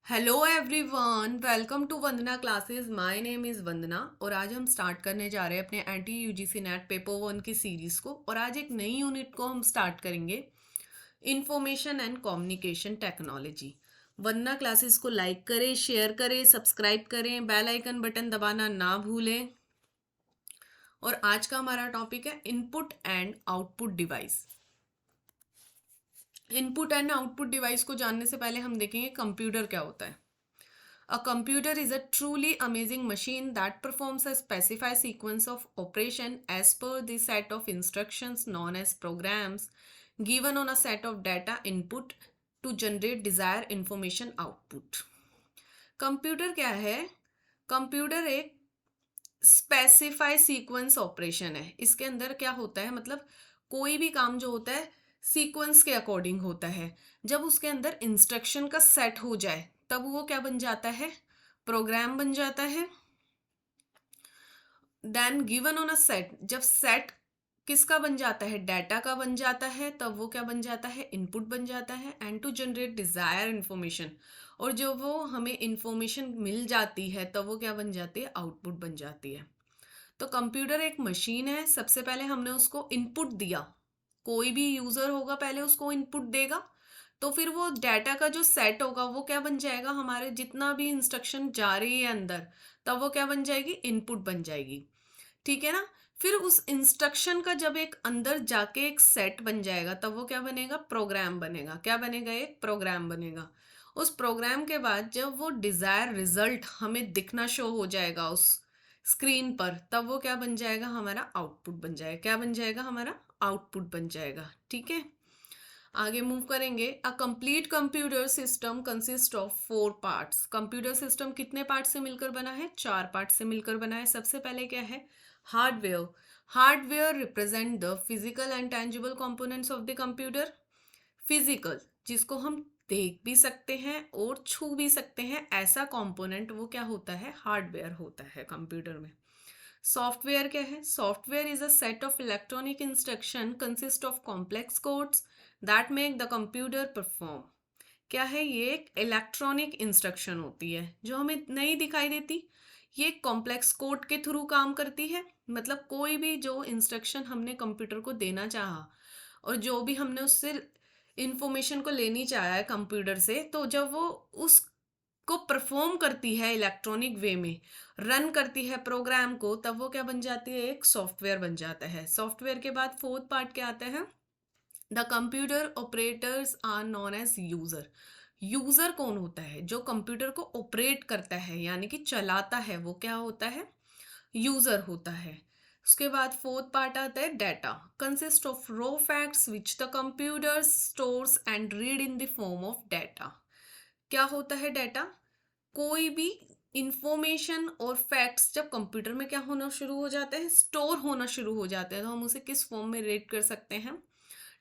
Hello everyone, welcome to Vandana classes. My name is Vandana और आज हम स्टार्ट करने जा रहे हैं अपने एंटी यूजीसी नेट पेपर 1 की सीरीज़ को। और आज एक नई यूनिट को हम स्टार्ट करेंगे, information and communication technology. Vandana classes को लाइक करें, शेयर करें, सब्सक्राइब करें, बेल आइकन बटन दबाना ना भूलें। और आज का हमारा टॉपिक है input and output device. Input and output device को जानने से पहले हम देखेंगे कंप्यूटर क्या होता है। A computer is a truly amazing machine that performs a specified sequence of operation as per the set of instructions known as programs given on a set of data input to generate desired information output. Computer क्या है? Computer एक specify sequence operation है। इसके अंदर क्या होता है, मतलब कोई भी काम जो होता है सीक्वेंस के अकॉर्डिंग होता है। जब उसके अंदर इंस्ट्रक्शन का सेट हो जाए तब वो क्या बन जाता है? प्रोग्राम बन जाता है। Then given on a set, जब सेट किसका बन जाता है? डाटा का बन जाता है, तब वो क्या बन जाता है? इनपुट बन जाता है। And to generate desire information, और जो वो हमें इंफॉर्मेशन मिल जाती है तब वो क्या बन जाती है? आउटपुट बन जाती है। तो कंप्यूटर एक मशीन है। सबसे पहले हमने उसको इनपुट दिया, कोई भी यूजर होगा पहले उसको इनपुट देगा, तो फिर वो डाटा का जो सेट होगा वो क्या बन जाएगा? हमारे जितना भी इंस्ट्रक्शन जा रही है अंदर, तब वो क्या बन जाएगी? इनपुट बन जाएगी। ठीक है ना? फिर उस इंस्ट्रक्शन का जब एक अंदर जाके एक सेट बन जाएगा तब वो क्या बनेगा? प्रोग्राम बनेगा। क्या बनेगा? एक प्रोग्राम बनेगा। उस प्रोग्राम के बाद जब वो डिजायर रिजल्ट हमें दिखना शो हो जाएगा उस स्क्रीन पर, तब वो क्या बन जाएगा? हमारा आउटपुट बन जाएगा। क्या बन जाएगा? हमारा आउटपुट बन जाएगा। ठीक है, आगे मूव करेंगे। A complete computer system consist of 4 parts. Computer system कितने पार्ट से मिलकर बना है? 4 पार्ट से मिलकर बना है। सबसे पहले क्या है? Hardware. Hardware represent the physical and tangible components of the computer. Physical, जिसको हम देख भी सकते हैं और छू भी सकते हैं, ऐसा कंपोनेंट वो क्या होता है? हार्डवेयर होता है कंप्यूटर में। सॉफ्टवेयर क्या है? Software is a set of electronic instruction consist of complex codes that make the computer perform. क्या है? ये एक इलेक्ट्रॉनिक इंस्ट्रक्शन होती है जो हमें नहीं दिखाई देती। ये कॉम्प्लेक्स कोड के थ्रू काम करती है। मतलब कोई भी जो इंस्ट्रक्शन हमने कंप्यूटर को देना चाहा और जो भी हमने उससे इंफॉर्मेशन को लेनी चाहा है कंप्यूटर से, तो जब वो उस को परफॉर्म करती है इलेक्ट्रॉनिक वे में, रन करती है प्रोग्राम को, तब वो क्या बन जाती है? एक सॉफ्टवेयर बन जाता है। सॉफ्टवेयर के बाद फोर्थ पार्ट क्या आता है? The computer operators are known as user. User कौन होता है? जो कंप्यूटर को ऑपरेट करता है यानी कि चलाता है, वो क्या होता है? यूजर होता है। उसके बाद फोर्थ पार्ट आता है data. Consist of raw facts which the computer stores and read in the form of data. क्या होता है डाटा? कोई भी इंफॉर्मेशन और फैक्ट्स जब कंप्यूटर में क्या होना शुरू हो जाते हैं? स्टोर होना शुरू हो जाते हैं, तो हम उसे किस फॉर्म में रीड कर सकते हैं?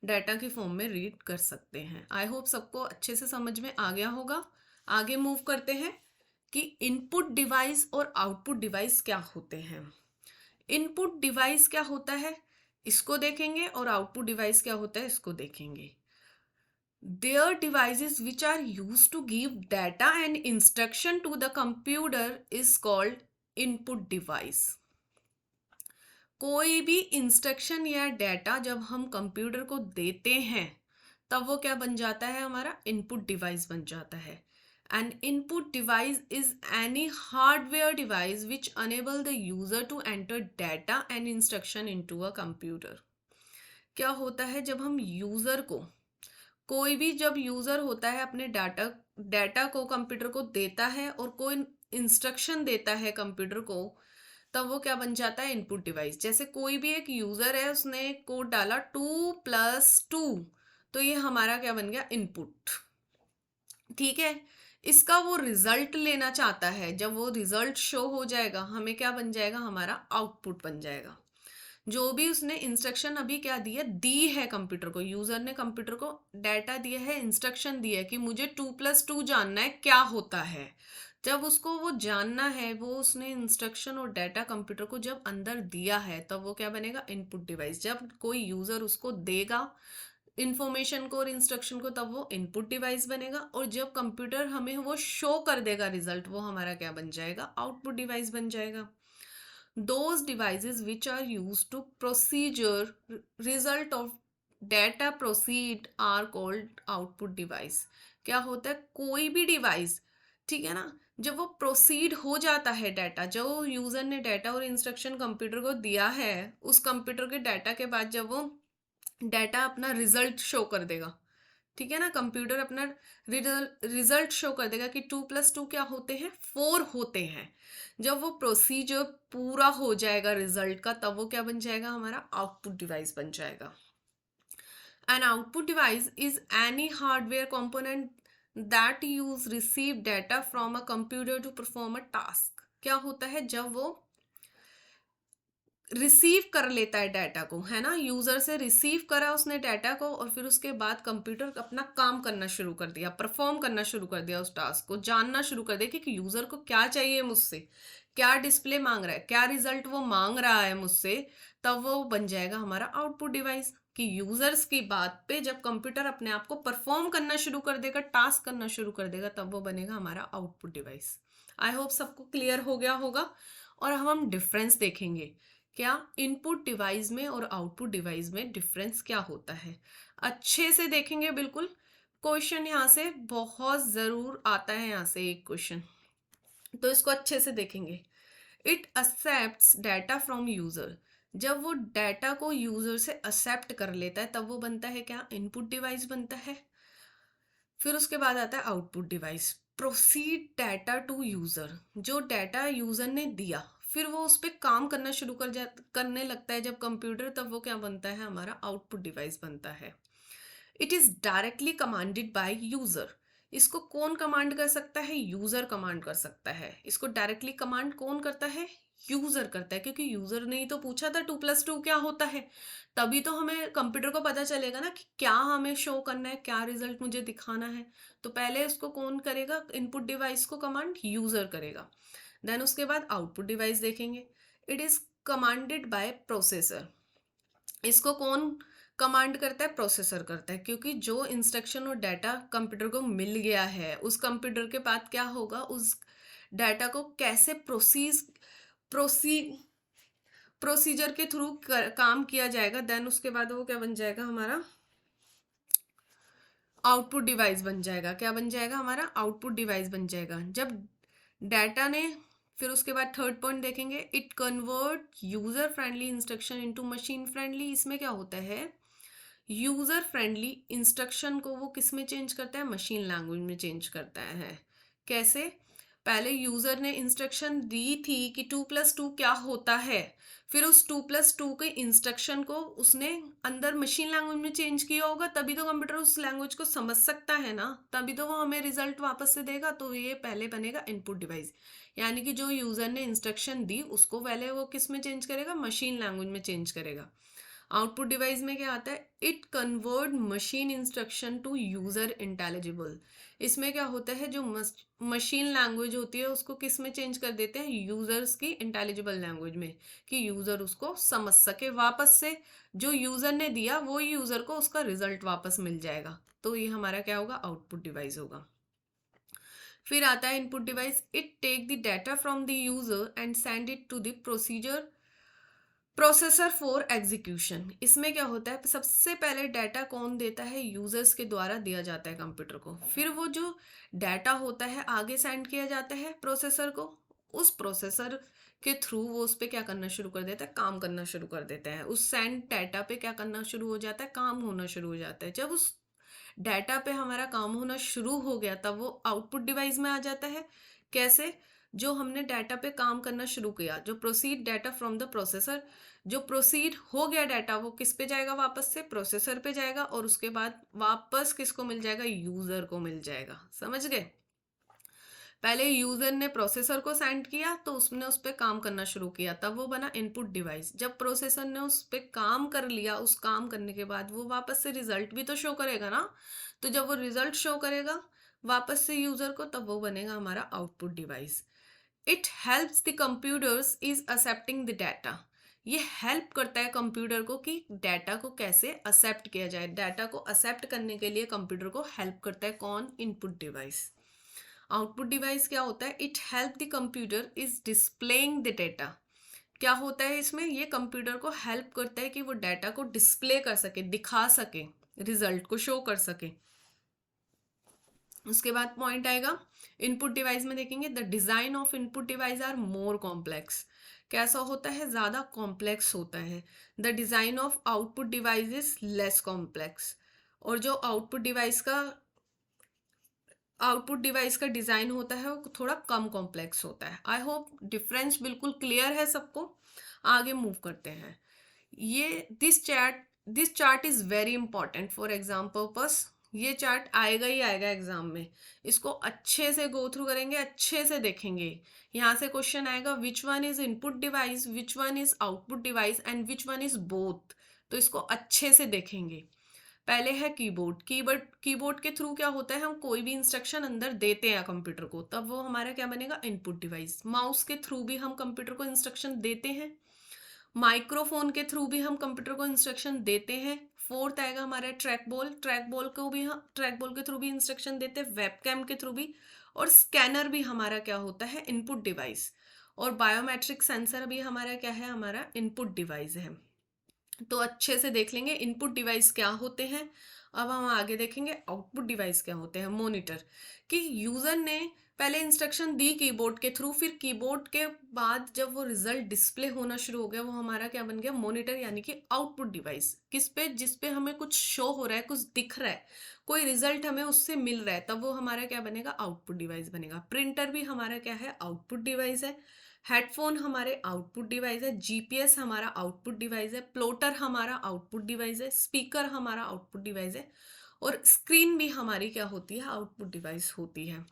डाटा की फॉर्म में रीड कर सकते हैं। आई होप सबको अच्छे से समझ में आ गया होगा। आगे मूव करते हैं कि इनपुट डिवाइस और आउटपुट डिवाइस क्या होते हैं। इनपुट डिवाइस क्या होता है इसको देखेंगे, और आउटपुट डिवाइस क्या होता है इसको देखेंगे। Their devices which are used to give data and instruction to the computer is called input device. कोई भी इंस्ट्रक्शन या डाटा जब हम कंप्यूटर को देते हैं तब वो क्या बन जाता है? हमारा इनपुट डिवाइस बन जाता है। An input device is any hardware device which enable the user to enter data and instruction into a computer. क्या होता है? जब हम यूजर को, कोई भी जब यूजर होता है अपने डाटा डाटा को कंप्यूटर को देता है और कोई इंस्ट्रक्शन देता है कंप्यूटर को, तब वो क्या बन जाता है? Input device. जैसे कोई भी एक यूजर है, उसने कोड डाला 2+2, तो ये हमारा क्या बन गया? इनपुट। ठीक है, इसका वो रिजल्ट लेना चाहता है, जब वो रिजल्ट शो हो जाएगा हमें क्या बन जाएगा? हमारा आउटपुट बन जाएगा। जो भी उसने इंस्ट्रक्शन अभी क्या दी है कंप्यूटर को, यूजर ने कंप्यूटर को डाटा दिया है, इंस्ट्रक्शन दिया है कि मुझे 2+2 जानना है क्या होता है। जब उसको वो जानना है, वो उसने इंस्ट्रक्शन और डाटा कंप्यूटर को जब अंदर दिया है, तब वो क्या बनेगा? Input device. जब कोई यूजर उसको देगा इंफॉर्मेशन को और इंस्ट्रक्शन को, तब वो इनपुट डिवाइस बनेगा। और जब कंप्यूटर हमें वो शो कर देगा रिजल्ट, वो हमारा क्या बन जाएगा, आउटपुट डिवाइस बन जाएगा। those devices which are used to procedure result of data proceed are called output device। क्या होता है, कोई भी डिवाइस, ठीक है ना, जब वो प्रोसीड हो जाता है डाटा, जो यूजर ने डाटा और इंस्ट्रक्शन कंप्यूटर को दिया है, उस कंप्यूटर के डाटा के बाद जब वो डाटा अपना रिजल्ट शो कर देगा, ठीक है ना, कंप्यूटर अपना रिजल्ट शो कर देगा कि 2+2 क्या होते हैं, 4 होते हैं। जब वो प्रोसीजर पूरा हो जाएगा रिजल्ट का, तब वो क्या बन जाएगा, हमारा आउटपुट डिवाइस बन जाएगा। An output device is any hardware component that use receive data from a computer to perform a task. क्या होता है, जब वो रिसीव कर लेता है डाटा को, है ना, यूजर से रिसीव करा उसने डाटा को, और फिर उसके बाद कंप्यूटर अपना काम करना शुरू कर दिया, परफॉर्म करना शुरू कर दिया, उस टास्क को जानना शुरू कर दिया कि यूजर को क्या चाहिए मुझसे, क्या डिस्प्ले मांग रहा है, क्या रिजल्ट वो मांग रहा है मुझसे, तब वो बन जाएगा हमारा आउटपुट डिवाइस। कि यूजर्स की बात पे जब कंप्यूटर अपने आप को परफॉर्म करना शुरू कर देगा, टास्क करना शुरू कर देगा, तब वो बनेगा हमारा आउटपुट डिवाइस। आई होप सबको क्लियर हो गया होगा। और हम डिफरेंस देखेंगे, क्या इनपुट डिवाइस में और आउटपुट डिवाइस में डिफरेंस क्या होता है, अच्छे से देखेंगे बिल्कुल। क्वेश्चन यहाँ से बहुत ज़रूर आता है, यहाँ से एक क्वेश्चन, तो इसको अच्छे से देखेंगे। It accepts data from user. जब वो डाटा को यूजर से एक्सेप्ट कर लेता है, तब वो बनता है क्या, इनपुट डिवाइस बनता है। फिर उसके बाद आता है output device. Proceed data to user, जो डाटा यूजर ने दिया, फिर वो उस पर काम करना शुरू करने लगता है जब कंप्यूटर, तब वो क्या बनता है, हमारा आउटपुट डिवाइस बनता है। It is directly commanded by user. इसको कौन कमांड कर सकता है, यूजर कमांड कर सकता है। इसको डायरेक्टली कमांड कौन करता है, यूजर करता है, क्योंकि यूजर ने ही तो पूछा था 2+2 क्या होता है, तभी तो हमें कंप्यूटर को पता चलेगा ना कि क्या हमें शो करना है, क्या रिजल्ट मुझे दिखाना है। तो पहले उसको कौन करेगा, इनपुट डिवाइस को कमांड यूजर करेगा। देन उसके बाद आउटपुट डिवाइस देखेंगे। It is commanded by processor. इसको कौन कमांड करता है, प्रोसेसर करता है, क्योंकि जो इंस्ट्रक्शन और डाटा कंप्यूटर को मिल गया है, उस कंप्यूटर के बाद क्या होगा, उस डाटा को कैसे प्रोसी प्रोसीजर के थ्रू काम किया जाएगा, देन उसके बाद वो क्या बन जाएगा, हमारा आउटपुट डिवाइस बन जाएगा। क्या बन जाएगा, हमारा आउटपुट डिवाइस बन जाएगा। जब डाटा ने, फिर उसके बाद थर्ड पॉइंट देखेंगे, it convert user friendly instruction into machine friendly. इसमें क्या होता है, यूजर फ्रेंडली इंस्ट्रक्शन को वो किस में चेंज करता है, मशीन लैंग्वेज में चेंज करता है। कैसे, पहले यूजर ने इंस्ट्रक्शन दी थी कि 2+2 क्या होता है, फिर उस 2+2 के इंस्ट्रक्शन को उसने अंदर मशीन लैंग्वेज में चेंज किया होगा, तभी तो कंप्यूटर उस लैंग्वेज को समझ सकता है ना, तभी तो वो हमें रिजल्ट वापस से देगा। तो ये पहले बनेगा इनपुट डिवाइस, यानी कि जो यूजर ने इंस्ट्रक्शन दी उसको पहले वो किस में चेंज करेगा, मशीन लैंग्वेज में चेंज करेगा। आउटपुट डिवाइस में क्या आता है, it convert machine instruction to user intelligible. इसमें क्या होता है, जो मशीन लैंग्वेज होती है उसको किस में चेंज कर देते हैं, यूजर्स की इंटेलिजिबल लैंग्वेज में, कि यूजर उसको समझ सके वापस से। जो यूजर ने दिया वो यूजर को उसका रिजल्ट वापस मिल जाएगा। तो ये हमारा क्या होगा, आउटपुट डिवाइस होगा। फिर आता है input device. It take the data from the user and send it to the processor for execution. इसमें क्या होता है, सबसे पहले डाटा कौन देता है, यूजर्स के द्वारा दिया जाता है कंप्यूटर को। फिर वो जो डाटा होता है आगे सेंड किया जाता है प्रोसेसर को। उस प्रोसेसर के थ्रू वो उस पर क्या करना शुरू कर देता है, काम करना शुरू कर देता है। उस सेंड डाटा पे क्या करना शुरू हो जाता है, काम होना शुरू हो जाता है। जब उस डाटा पे हमारा काम होना शुरू हो गया, तब वो आउटपुट डिवाइस में आ जाता है। कैसे, जो हमने डाटा पे काम करना शुरू किया, जो proceed data from the processor, जो प्रोसीड हो गया डाटा, वो किस पे जाएगा, वापस से प्रोसेसर पे जाएगा, और उसके बाद वापस किसको मिल जाएगा, यूजर को मिल जाएगा। समझ गए, पहले यूजर ने प्रोसेसर को सेंड किया तो उसने उस पर काम करना शुरू किया, तब वो बना इनपुट डिवाइस। जब प्रोसेसर ने उस पर काम कर लिया, उस काम करने के बाद वो वापस से रिजल्ट भी तो शो करेगा ना, तो जब वो रिजल्ट शो करेगा वापस से यूजर को, तब वो बनेगा हमारा output device. It helps the computers is accepting the data. ये हेल्प करता है कंप्यूटर को कि डाटा को कैसे एक्सेप्ट किया जाए। डाटा को एक्सेप्ट करने के लिए कंप्यूटर को हेल्प करता है कौन? Input device. आउटपुट डिवाइस क्या होता है? It help the computer is displaying the data. क्या होता है इसमें? ये कंप्यूटर को हेल्प करता है कि वो डाटा को डिस्प्ले कर सके, दिखा सके, रिजल्ट को शो कर सके। उसके बाद पॉइंट आएगा इनपुट डिवाइस में, देखेंगे the design of input device are more complex. कैसा होता है? ज्यादा कॉम्प्लेक्स होता है। The design of output device is less complex. और जो आउटपुट डिवाइस का डिजाइन होता है वो थोड़ा कम कॉम्प्लेक्स होता है। आई होप डिफरेंस बिल्कुल क्लियर है सबको। आगे मूव करते हैं। ये this chart is very important for exam purpose. ये चार्ट आएगा ही आएगा एग्जाम में। इसको अच्छे से गो थ्रू करेंगे, अच्छे से देखेंगे। यहाँ से क्वेश्चन आएगा which one is input device, which one is output device and which one is both. तो इसको अच्छे से देखेंगे। पहले है कीबोर्ड। कीबोर्ड के थ्रू क्या होता है? हम कोई भी इंस्ट्रक्शन अंदर देते हैं कंप्यूटर को, तब वो हमारा क्या बनेगा? Input device. माउस के थ्रू भी हम कंप्यूटर को इंस्ट्रक्शन देते हैं। माइक्रोफोन के थ्रू भी हम कंप्यूटर को इंस्ट्रक्शन देते हैं। फोर्थ आएगा हमारा ट्रैक बॉल के थ्रू भी इंस्ट्रक्शन देते हैं, वेबकैम के थ्रू भी। और स्कैनर भी हमारा क्या होता है? Input device. और बायोमेट्रिक सेंसर भी हमारा क्या है? हमारा इनपुट डिवाइस है। तो अच्छे से देख लेंगे इनपुट डिवाइस क्या होते हैं। अब हम आगे देखेंगे आउटपुट डिवाइस क्या होते हैं। मॉनिटर, कि यूजर ने पहले इंस्ट्रक्शन दी कीबोर्ड के थ्रू, फिर कीबोर्ड के बाद जब वो रिजल्ट डिस्प्ले होना शुरू हो गया, वो हमारा क्या बन गया? मॉनिटर, यानी कि आउटपुट डिवाइस। किस पे? जिस पे हमें कुछ शो हो रहा है, कुछ दिख रहा है, कोई रिजल्ट हमें उससे मिल रहा है, तब वो हमारा क्या बनेगा? आउटपुट डिवाइस बनेगा। प्रिंटर भी हमारा क्या है? आउटपुट डिवाइस है। हेडफोन हमारे आउटपुट डिवाइस है। जीपीएस हमारा आउटपुट डिवाइस है। प्लोटर हमारा आउटपुट डिवाइस है। स्पीकर हमारा आउटपुट डिवाइस है। और स्क्रीन भी हमारी क्या होती है? आउटपुट डिवाइस होती है।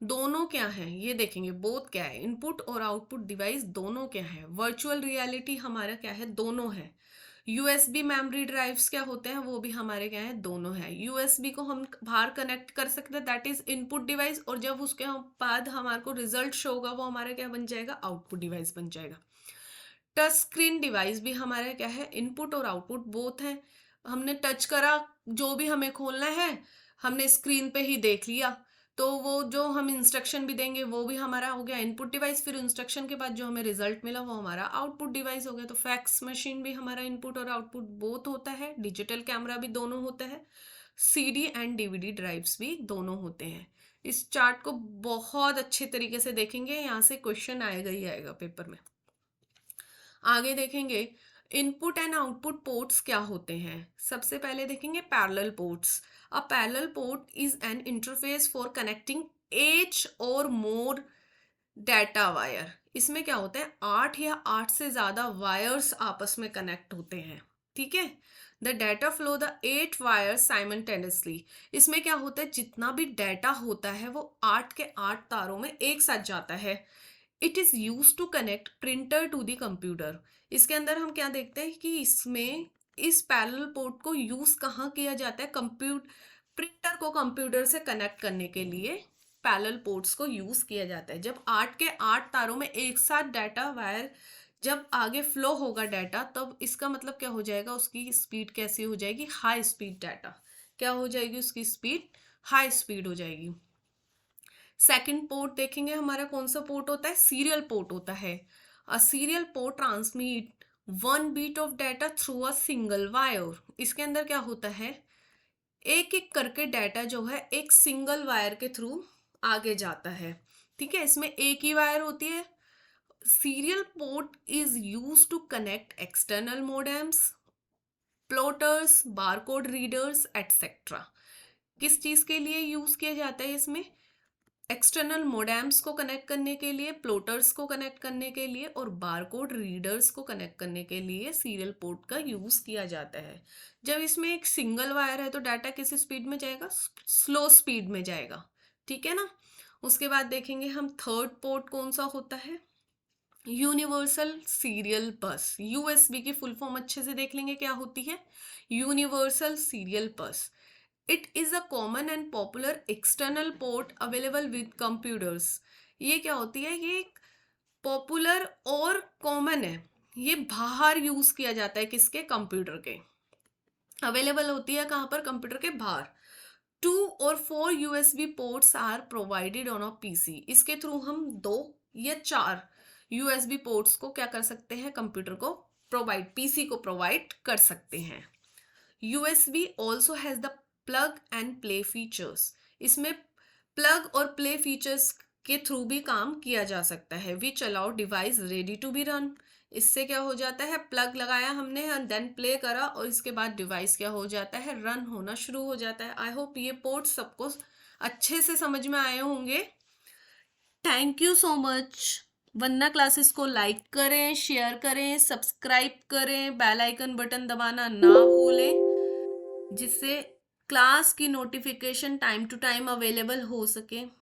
दोनों क्या है ये देखेंगे। बोथ क्या है? इनपुट और आउटपुट डिवाइस दोनों क्या है? वर्चुअल रियलिटी हमारा क्या है? दोनों है। यूएसबी मेमोरी ड्राइव्स क्या होते हैं? वो भी हमारे क्या है? दोनों है। यूएसबी को हम बाहर कनेक्ट कर सकते हैं, दैट इज इनपुट डिवाइस। और जब उसके बाद हमारे को रिजल्ट शो होगा, वो हमारा क्या बन जाएगा? आउटपुट डिवाइस बन जाएगा। टच स्क्रीन डिवाइस भी हमारा क्या है? इनपुट और आउटपुट बोथ है। हमने टच करा, जो भी हमें खोलना है हमने स्क्रीन पे ही देख लिया, तो वो जो हम इंस्ट्रक्शन भी देंगे वो भी हमारा हो गया इनपुट डिवाइस। फिर इंस्ट्रक्शन के बाद जो हमें रिजल्ट मिला वो हमारा आउटपुट डिवाइस हो गया। तो फैक्स मशीन भी हमारा इनपुट और आउटपुट बोथ होता है। डिजिटल कैमरा भी दोनों होता है। सीडी एंड डीवीडी ड्राइव्स भी दोनों होते हैं। इस चार्ट को बहुत अच्छे तरीके से देखेंगे, यहाँ से क्वेश्चन आएगा ही आएगा पेपर में। आगे देखेंगे इनपुट एंड आउटपुट पोर्ट्स क्या होते हैं। सबसे पहले देखेंगे parallel ports. A parallel port is an interface for connecting 8 और मोर डाटा वायर। इसमें क्या होता है? 8 या 8 से ज्यादा वायर्स आपस में कनेक्ट होते हैं। ठीक है। The data flow the 8 wires simultaneously. इसमें क्या होता है? जितना भी डाटा होता है वो 8 के 8 तारों में एक साथ जाता है। It is use to connect printer to the computer. इसके अंदर हम क्या देखते हैं कि इसमें इस पैरेलल पोर्ट को यूज कहाँ किया जाता है? प्रिंटर को कंप्यूटर से कनेक्ट करने के लिए पैरेलल पोर्ट्स को यूज किया जाता है। जब 8 के 8 तारों में एक साथ डाटा वायर जब आगे फ्लो होगा डाटा, तब इसका मतलब क्या हो जाएगा? उसकी स्पीड कैसी हो जाएगी? High speed data. क्या हो जाएगी? उसकी स्पीड हाई स्पीड हो जाएगी। सेकंड पोर्ट देखेंगे हमारा कौन सा पोर्ट होता है? सीरियल पोर्ट होता है। A serial port transmit 1 bit of data through a single wire. इसके अंदर क्या होता है? एक एक करके डाटा जो है एक सिंगल वायर के थ्रू आगे जाता है। ठीक है, इसमें एक ही वायर होती है। Serial port is use to connect external modems, plotters, barcode readers etcetera. किस चीज के लिए यूज किया जाता है इसमें? एक्सटर्नल मोडेम्स को कनेक्ट करने के लिए, प्लॉटर्स को कनेक्ट करने के लिए और बारकोड रीडर्स को कनेक्ट करने के लिए सीरियल पोर्ट का यूज किया जाता है। जब इसमें एक सिंगल वायर है तो डाटा किस स्पीड में जाएगा? स्लो स्पीड में जाएगा। ठीक है ना। उसके बाद देखेंगे हम थर्ड पोर्ट कौन सा होता है? यूनिवर्सल सीरियल बस। यूएसबी की फुल फॉर्म अच्छे से देख लेंगे क्या होती है? यूनिवर्सल सीरियल बस। It is a common and popular external port available with computers. ये क्या होती है? ये एक पॉपुलर और कॉमन है ये बाहर यूज किया जाता है, किसके? कंप्यूटर के। अवेलेबल होती है कहाँ पर? कंप्यूटर के बाहर। 2 और 4 USB ports are provided on a PC. इसके थ्रू हम 2 या 4 यूएसबी पोर्ट्स को क्या कर सकते हैं? कंप्यूटर को प्रोवाइड, पीसी को प्रोवाइड कर सकते हैं। USB also has the plug and play features. इसमें प्लग और प्ले फीचर्स के थ्रू भी काम किया जा सकता है। Which allow device ready to be run. इससे क्या हो जाता है? प्लग लगाया हमने एंड देन प्ले करा और इसके बाद डिवाइस क्या हो जाता है? रन होना शुरू हो जाता है। आई होप ये पोर्ट सबको अच्छे से समझ में आए होंगे। Thank you so much. Vandana classes को लाइक करें, शेयर करें, सब्सक्राइब करें, बेल आइकन बटन दबाना ना भूलें, जिससे क्लास की notification time to time available हो सके।